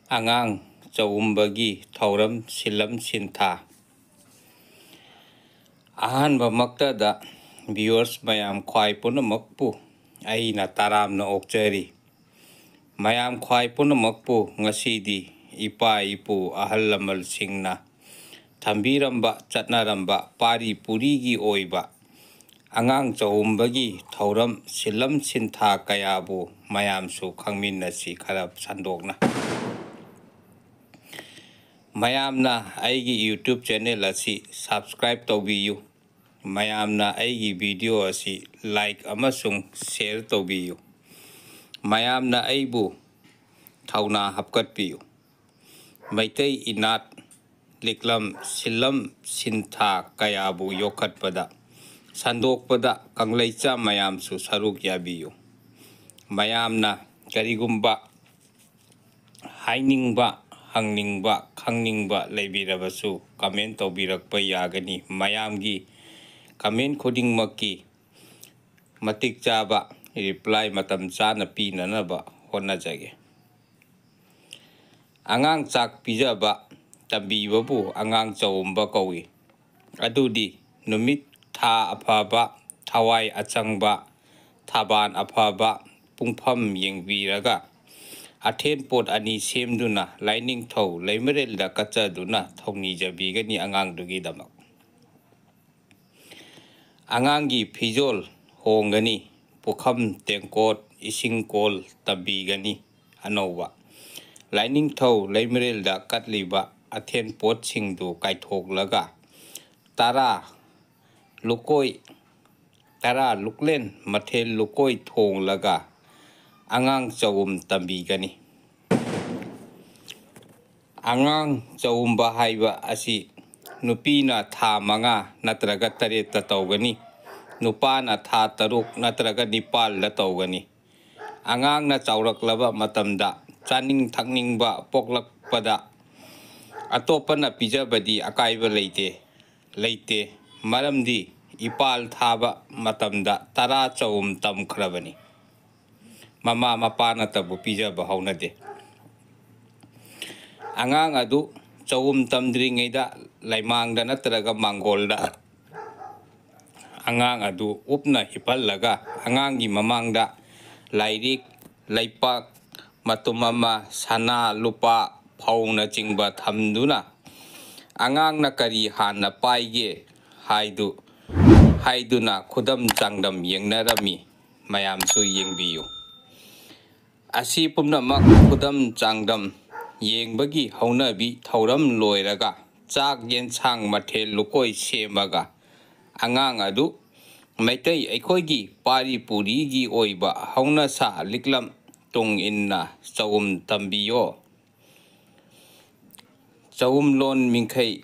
ꯑꯉꯥꯡ ꯆꯥꯎꯝꯕꯒꯤ ꯊꯧꯔꯝ ꯁꯤꯜꯂꯝ ꯁꯤꯟꯊꯥ ꯑꯍꯥꯟꯕꯃꯛꯇꯗ ꯚꯤꯌꯨꯑꯔꯁ ꯃꯌꯥꯝ ꯈ꯭ꯋꯥꯏ ꯄꯨꯝꯅꯃꯛꯄꯨ ꯑꯩꯅ ꯇꯔꯥꯝꯅ ꯑꯣꯛꯆꯔꯤ꯫ ꯃꯌꯥꯝ ꯈ꯭ꯋꯥꯏ ꯄꯨꯝꯅꯃꯛꯄꯨ ꯉꯁꯤꯗꯤ ꯏꯄꯥ ꯏꯄꯨ ꯑꯍꯜ ꯂꯃꯟꯁꯤꯡꯅ ꯊꯝꯕꯤꯔꯝꯕ ꯆꯠꯅꯔꯝꯕ ꯄꯥꯔꯤ ꯄꯨꯔꯤꯒꯤ ꯑꯣꯏꯕ ꯑꯉꯥꯡ ꯆꯥꯎꯝꯕꯒꯤ ꯊꯧꯔꯝ ꯁꯤꯜꯂꯝ ꯁꯤꯟꯊꯥ ꯀꯌꯥꯕꯨ ꯃꯌꯥꯝꯁꯨ ꯈꯪꯃꯤꯟꯅꯁꯤ ꯈꯔ ꯁꯟꯗꯣꯛꯅ꯫ ꯃꯌꯥꯝꯅ ꯑꯩꯒꯤ ꯌꯨꯇ꯭ꯌꯨꯕ ꯆꯦꯅꯦꯜ ꯑꯁꯤ ꯁꯕꯁꯀ꯭ꯔꯥꯏꯕ ꯇꯧꯕꯤꯌꯨ꯫ ꯃꯌꯥꯝꯅ ꯑꯩꯒꯤ ꯚꯤꯗꯤꯑꯣ ꯑꯁꯤ ꯂꯥꯏꯛ ꯑꯃꯁꯨꯡ ꯁꯦꯌꯔ ꯇꯧꯕꯤꯌꯨ꯫ ꯃꯌꯥꯝꯅ ꯑꯩꯕꯨ ꯊꯧꯅꯥ ꯍꯥꯞꯀꯠꯄꯤꯌꯨ꯫ ꯃꯩꯇꯩ ꯏꯅꯥꯠ ꯂꯤꯛꯂꯝ ꯁꯤꯜꯂꯝ ꯁꯤꯟꯊꯥ ꯀꯌꯥꯕꯨ ꯌꯣꯛꯈꯠꯄꯗ ꯁꯟꯗꯣꯛꯄꯗ ꯀꯪꯂꯩꯆꯥ ꯃꯌꯥꯝꯁꯨ ꯁꯔꯨꯛ ꯌꯥꯕꯤꯌꯨ꯫ ꯃꯌꯥꯝꯅ ꯀꯔꯤꯒꯨꯝꯕ ꯍꯥꯏꯅꯤꯡꯕ ꯍꯪꯅꯤꯡꯕ ꯈꯪꯅꯤꯡꯕ ꯂꯩꯕꯤꯔꯕꯁꯨ ꯀꯃꯦꯟ ꯇꯧꯕꯤꯔꯛꯄ ꯌꯥꯒꯅꯤ꯫ ꯃꯌꯥꯝꯒꯤ ꯀꯃꯦꯟ ꯈꯨꯗꯤꯡꯃꯛꯀꯤ ꯃꯇꯤꯛ ꯆꯥꯕ ꯔꯤꯄ꯭ꯂꯥꯏ ꯃꯇꯝ ꯆꯥꯅ ꯄꯤꯅꯅꯕ ꯍꯣꯠꯅꯖꯒꯦ꯫ ꯑꯉꯥꯡ ꯆꯥꯛ ꯄꯤꯖꯕ ꯇꯝꯕꯤꯕꯕꯨ ꯑꯉꯥꯡ ꯆꯥꯎꯝꯕ ꯀꯧꯏ꯫ ꯑꯗꯨꯗꯤ ꯅꯨꯃꯤꯠ ꯊꯥ ꯑꯐꯕ ꯊꯋꯥꯏ ꯑꯆꯪꯕ ꯊꯕꯥꯟ ꯑꯐꯕ ꯄꯨꯡꯐꯝ ꯌꯦꯡꯕꯤꯔꯒ ꯑꯊꯦꯟꯄꯣꯠ ꯑꯅꯤ ꯁꯦꯝꯗꯨꯅ ꯂꯥꯏꯅꯤꯡꯊꯧ ꯂꯩꯃꯔꯦꯜꯗ ꯀꯠꯆꯗꯨꯅ ꯊꯧꯅꯤꯖꯕꯤꯒꯅꯤ ꯑꯉꯥꯡꯗꯨꯒꯤꯗꯃꯛ꯫ ꯑꯉꯥꯡꯒꯤ ꯐꯤꯖꯣꯜ ꯍꯣꯡꯒꯅꯤ, ꯄꯨꯈꯝ ꯇꯦꯡꯀꯣꯠ ꯏꯁꯤꯡ ꯀꯣꯜ ꯇꯝꯕꯤꯒꯅꯤ ꯑꯅꯧꯕ꯫ ꯂꯥꯏꯅꯤꯡꯊꯧ ꯂꯩꯃꯔꯦꯜꯗ ꯀꯠꯂꯤꯕ ꯑꯊꯦꯟꯄꯣꯠꯁꯤꯡꯗꯨ ꯀꯥꯏꯊꯣꯛꯂꯒ ꯇꯔꯥ ꯂꯨꯀꯣꯏ ꯃꯊꯦꯜ ꯂꯨꯀꯣꯏ ꯊꯣꯡꯂꯒ ꯑꯉꯥꯡ ꯆꯥꯎꯨꯝ ꯇꯝꯕꯤꯒꯅꯤ꯫ ꯑꯉꯥꯡ ꯆꯥꯎꯨꯝꯕ ꯍꯥꯏꯕ ꯑꯁꯤ ꯅꯨꯄꯤꯅ ꯊꯥ 5 ꯅꯠꯇ꯭ꯔꯒ 8ꯇ ꯇꯧꯒꯅꯤ, ꯅꯨꯄꯥꯅ ꯊꯥ 6 ꯅꯠꯇ꯭ꯔꯒ 9ꯗ ꯇꯧꯒꯅꯤ꯫ ꯑꯉꯥꯡꯅ ꯆꯥꯎꯔꯛꯂꯕ ꯃꯇꯝꯗ ꯆꯥꯅꯤꯡ ꯊꯛꯅꯤꯡꯕ ꯄꯣꯛꯂꯛꯄꯗ ꯑꯇꯣꯞꯄꯅ ꯄꯤꯖꯕꯗꯤ ꯑꯀꯥꯏꯕ ꯂꯩꯇꯦ ꯃꯔꯝꯗꯤ ꯏꯄꯥꯜ ꯊꯥꯕ ꯃꯇꯝꯗ 10 ꯆꯥꯎꯨꯝ ꯇꯝꯈ꯭ꯔꯕꯅꯤ꯫ ꯃꯃꯥ ꯃꯄꯥꯅꯇꯕꯨ ꯄꯤꯖꯕ ꯍꯧꯅꯗꯦ꯫ ꯑꯉꯥꯡ ꯑꯗꯨ ꯆꯥꯎꯨꯝ ꯇꯝꯗ꯭ꯔꯤꯉꯩꯗ ꯂꯩꯃꯥꯡꯗ ꯅꯠꯇ꯭ꯔꯒ ꯃꯥꯡꯒꯣꯜꯗ ꯑꯉꯥꯡ ꯑꯗꯨ ꯎꯞꯅ ꯍꯤꯞꯍꯜꯂꯒ ꯑꯉꯥꯡꯒꯤ ꯃꯃꯥꯡꯗ ꯂꯥꯏꯔꯤꯛ, ꯂꯩꯄꯥꯛ ꯃꯇꯨꯝ ꯑꯃ, ꯁꯅꯥ ꯂꯨꯄꯥ ꯐꯧꯅꯆꯤꯡꯕ ꯊꯝꯗꯨꯅ ꯑꯉꯥꯡꯅ ꯀꯔꯤ ꯍꯥꯟꯅ ꯄꯥꯏꯒꯦ ꯍꯥꯏꯗꯨꯅ ꯈꯨꯗꯝ ꯆꯥꯡꯗꯝ ꯌꯦꯡꯅꯔꯝꯃꯤ꯫ ꯃꯌꯥꯝꯁꯨ ꯌꯦꯡꯕꯤꯌꯨ꯫ ꯑꯁꯤ ꯄꯨꯝꯅꯃꯛ ꯈꯨꯗꯝ ꯆꯥꯡꯗꯝ ꯌꯦꯡꯕꯒꯤ ꯍꯧꯅꯕꯤ ꯊꯧꯔꯝ ꯂꯣꯏꯔꯒ ꯆꯥꯛ ꯌꯦꯟꯁꯥꯡ ꯃꯊꯦꯜ ꯂꯨꯀꯣꯏ ꯁꯦꯝꯃꯒ ꯑꯉꯥꯡ ꯑꯗꯨ ꯃꯩꯇꯩ ꯑꯩꯈꯣꯏꯒꯤ ꯄꯥꯔꯤ ꯄꯨꯔꯤꯒꯤ ꯑꯣꯏꯕ ꯍꯧꯅꯁꯥ ꯂꯤꯛꯂꯝ ꯇꯨꯡ ꯏꯟꯅ ꯆꯥꯎꯨꯝ ꯇꯝꯕꯤꯌꯣ꯫ ꯆꯥꯎꯨꯝꯂꯣꯟ ꯃꯤꯡꯈꯩ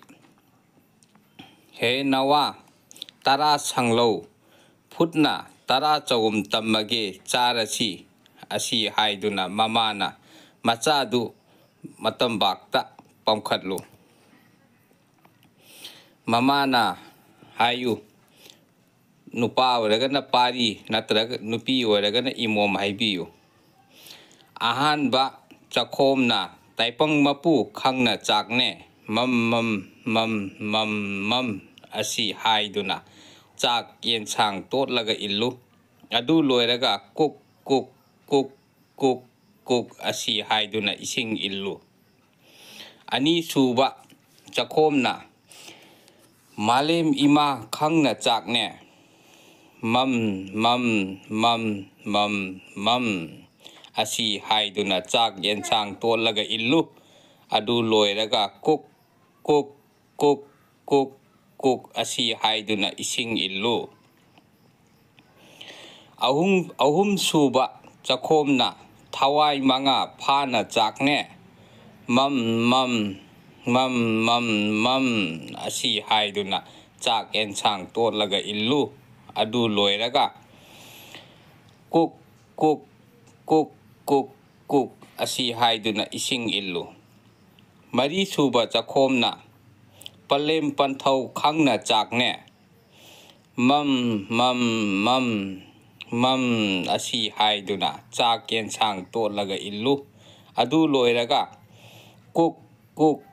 ꯍꯦ ꯅꯋꯥ 10 ꯁꯪꯂꯧ ꯐꯨꯠꯅ 10 ꯆꯥꯎꯨꯝ ꯇꯝꯃꯒꯦ ꯆꯥꯔꯁꯤ ꯑꯁꯤ ꯍꯥꯏꯗꯨꯅ ꯃꯃꯥꯅ ꯃꯆꯥꯗꯨ ꯃꯇꯝꯕꯥꯛꯇ ꯄꯝꯈꯠꯂꯨ꯫ ꯃꯃꯥꯅ ꯍꯥꯏꯌꯨ, ꯅꯨꯄꯥ ꯑꯣꯏꯔꯒꯅ ꯄꯥꯔꯤ ꯅꯠꯇ꯭ꯔꯒ ꯅꯨꯄꯤ ꯑꯣꯏꯔꯒꯅ ꯏꯃꯣꯝ ꯍꯥꯏꯕꯤꯌꯨ꯫ ꯑꯍꯥꯟꯕ ꯆꯥꯛꯈꯣꯝꯅ ꯇꯥꯏꯄꯪ ꯃꯄꯨ ꯈꯪꯅ ꯆꯥꯛꯅꯦ ꯃꯝ ꯃꯝ ꯃꯝ ꯃꯝ ꯃꯝ ꯑꯁꯤ ꯍꯥꯏꯗꯨꯅ ꯆꯥꯛ ꯌꯦꯟꯁꯥꯡ ꯇꯣꯠꯂꯒ ꯏꯜꯂꯨ꯫ ꯑꯗꯨ ꯂꯣꯏꯔꯒ cook cook cook cook cook ꯑꯁꯤ ꯍꯥꯏꯗꯨꯅ ꯏꯁꯤꯡ ꯏꯜꯂꯨ꯫ ꯑꯅꯤꯁꯨꯕ ꯆꯥꯛꯈꯣꯝꯅ ꯃꯥꯂꯦꯝ ꯏꯃꯥ ꯈꯪꯅ ꯆꯥꯛꯅꯦ ꯃꯝ ꯃꯝ ꯃꯝ ꯃꯝ ꯃꯝ ꯑꯁꯤ ꯍꯥꯏꯗꯨꯅ ꯆꯥꯛ ꯌꯦꯟꯁꯥꯡ ꯇꯣꯠꯂꯒ ꯏꯜꯂꯨ꯫ ꯑꯗꯨ ꯂꯣꯏꯔꯒ cook cook cook cook cook ꯑꯁꯤ ꯍꯥꯏꯗꯨꯅ ꯏꯁꯤꯡ ꯏꯜꯂꯨ꯫ ꯑꯍꯨꯝꯁꯨꯕ ꯆꯥꯛꯈꯣꯝꯅ ꯊꯋꯥꯏ 5 ꯐꯥꯅ ꯆꯥꯛꯅꯦ ꯃꯝ ꯃꯝ ꯃꯝ ꯃꯝ ꯃꯝ ꯑꯁꯤ ꯍꯥꯏꯗꯨꯅ ꯆꯥꯛ ꯌꯦꯟꯁꯥꯡ ꯇꯣꯠꯂꯒ ꯏꯜꯂꯨ꯫ ꯑꯗꯨ ꯂꯣꯏꯔꯒ cook cook cook cook cook ꯑꯁꯤ ꯍꯥꯏꯗꯨꯅ ꯏꯁꯤꯡ ꯏꯜꯂꯨ꯫ ꯃꯔꯤꯁꯨꯕ ꯆꯥꯛꯈꯣꯝꯅ ꯄꯂꯦꯝ ꯄꯟꯊꯧ ꯈꯪꯅ ꯆꯥꯛꯅꯦ ꯃꯝ ꯃꯝ ꯃꯝ ꯃꯝ ꯑꯁꯤ ꯍꯥꯏꯗꯨꯅ ꯆꯥꯛ ꯌꯦꯟꯁꯥꯡ ꯇꯣꯠꯂꯒ ꯏꯜꯂꯨ꯫ ꯑꯗꯨ ꯂꯣꯏꯔꯒ cook cook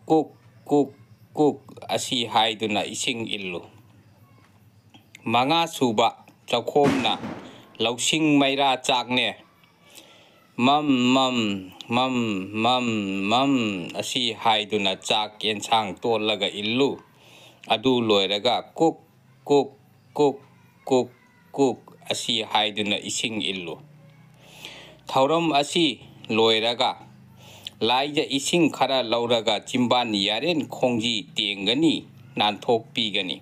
cook cook cook ꯑꯁꯤ ꯍꯥꯏꯗꯨꯅ ꯏꯁꯤꯡ ꯏꯜꯂꯨ꯫ ꯃꯉꯥ ꯁꯨꯕ ꯆꯥꯛꯈꯣꯝꯅ ꯂꯧꯁꯤꯡ ꯃꯩꯔꯥ ꯆꯥꯛꯅꯦ ꯃꯝ ꯃꯝ ꯃꯝ ꯃꯝ ꯃꯝ ꯑꯁꯤ ꯍꯥꯏꯗꯨꯅ ꯆꯥꯛ ꯌꯦꯟꯁꯥꯡ ꯇꯣꯠꯂꯒ ꯏꯜꯂꯨ꯫ ꯑꯗꯨ ꯂꯣꯏꯔꯒ cook cook cook cook cook ꯑꯁꯤ ꯍꯥꯏꯗꯨꯅ ꯏꯁꯤꯡ ꯏꯜꯂꯨ꯫ ꯊꯧꯔꯝ ꯑꯁꯤ ꯂꯣꯏꯔꯒ ꯂꯥꯏꯗ ꯏꯁꯤꯡ ꯈꯔ ꯂꯧꯔꯒ ꯆꯤꯝꯕꯥꯟ ꯌꯥꯔꯦꯟ ꯈꯣꯡꯖꯤ ꯇꯦꯡꯒꯅꯤ, ꯅꯥꯟꯊꯣꯛꯄꯤꯒꯅꯤ꯫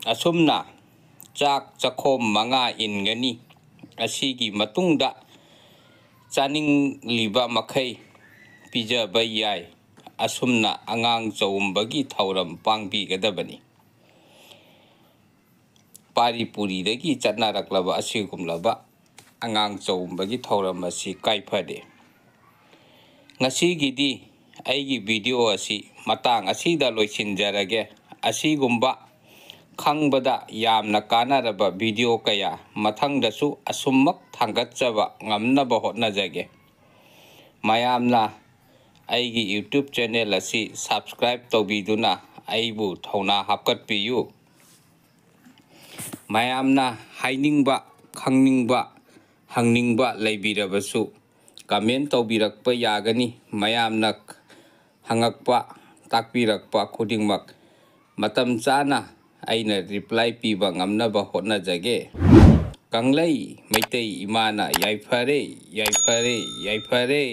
ꯑꯁꯨꯝꯅ ꯆꯥꯛ ꯆꯥꯛꯈꯣꯝ 5 ꯏꯟꯒꯅꯤ꯫ ꯑꯁꯤꯒꯤ ꯃꯇꯨꯡꯗ ꯆꯥꯅꯤꯡꯂꯤꯕ ꯃꯈꯩ ꯄꯤꯖꯕ ꯌꯥꯏ꯫ ꯑꯁꯨꯝꯅ ꯑꯉꯥꯡ ꯆꯎꯝꯕꯒꯤ ꯊꯧꯔꯝ ꯄꯥꯡꯕꯤꯒꯗꯕꯅꯤ꯫ ꯄꯥꯔꯤ ꯄꯨꯔꯤꯗꯒꯤ ꯆꯠꯅꯔꯛꯂꯕ ꯑꯁꯤꯒꯨꯝꯂꯕ ꯑꯉꯥꯡ ꯆꯎꯝꯕꯒꯤ ꯊꯧꯔꯝ ꯑꯁꯤ ꯀꯥꯏꯐꯗꯦ꯫ ꯉꯁꯤꯒꯤꯗꯤ ꯑꯩꯒꯤ ꯚꯤꯗꯤꯑꯣ ꯑꯁꯤ ꯃꯇꯥꯡ ꯑꯁꯤꯗ ꯂꯣꯏꯁꯤꯟꯖꯔꯒꯦ꯫ ꯑꯁꯤꯒꯨꯝꯕ ꯈꯪꯕꯗ ꯌꯥꯝꯅ ꯀꯥꯟꯅꯔꯕ ꯚꯤꯗꯤꯑꯣ ꯀꯌꯥ ꯃꯊꯪꯗꯁꯨ ꯑꯁꯨꯝꯃꯛ ꯊꯥꯡꯒꯠꯆꯕ ꯉꯝꯅꯕ ꯍꯣꯠꯅꯖꯒꯦ꯫ ꯃꯌꯥꯝꯅ ꯑꯩꯒꯤ YouTube ꯆꯦꯅꯦꯜ ꯑꯁꯤ ꯁꯕꯁꯀ꯭ꯔꯥꯏꯕ ꯇꯧꯕꯤꯗꯨꯅ ꯑꯩꯕꯨ ꯊꯧꯅꯥ ꯍꯥꯞꯀꯠꯄꯤꯌꯨ꯫ ꯃꯌꯥꯝꯅ ꯍꯥꯏꯅꯤꯡꯕ, ꯈꯪꯅꯤꯡꯕ, ꯍꯪꯅꯤꯡꯕ ꯂꯩꯕꯤꯔꯕꯁꯨ ꯀꯃꯦꯟ ꯇꯧꯕꯤꯔꯛꯄ ꯌꯥꯒꯅꯤ꯫ ꯃꯌꯥꯝꯅ ꯍꯪꯉꯛꯄ, ꯇꯥꯛꯄꯤꯔꯛꯄ ꯈꯨꯗꯤꯡꯃꯛ ꯃꯇꯝ ꯆꯥꯅ ꯑꯩꯅ ꯔꯤꯄ꯭ꯂꯥꯏ ꯄꯤꯕ ꯉꯝꯅꯕ ꯍꯣꯠꯅꯖꯒꯦ꯫ ꯀꯪꯂꯩ ꯃꯩꯇꯩ ꯏꯃꯥꯅ ꯌꯥꯏꯐꯔꯦ ꯌꯥꯏꯐꯔꯦ ꯌꯥꯏꯐꯔꯦ꯫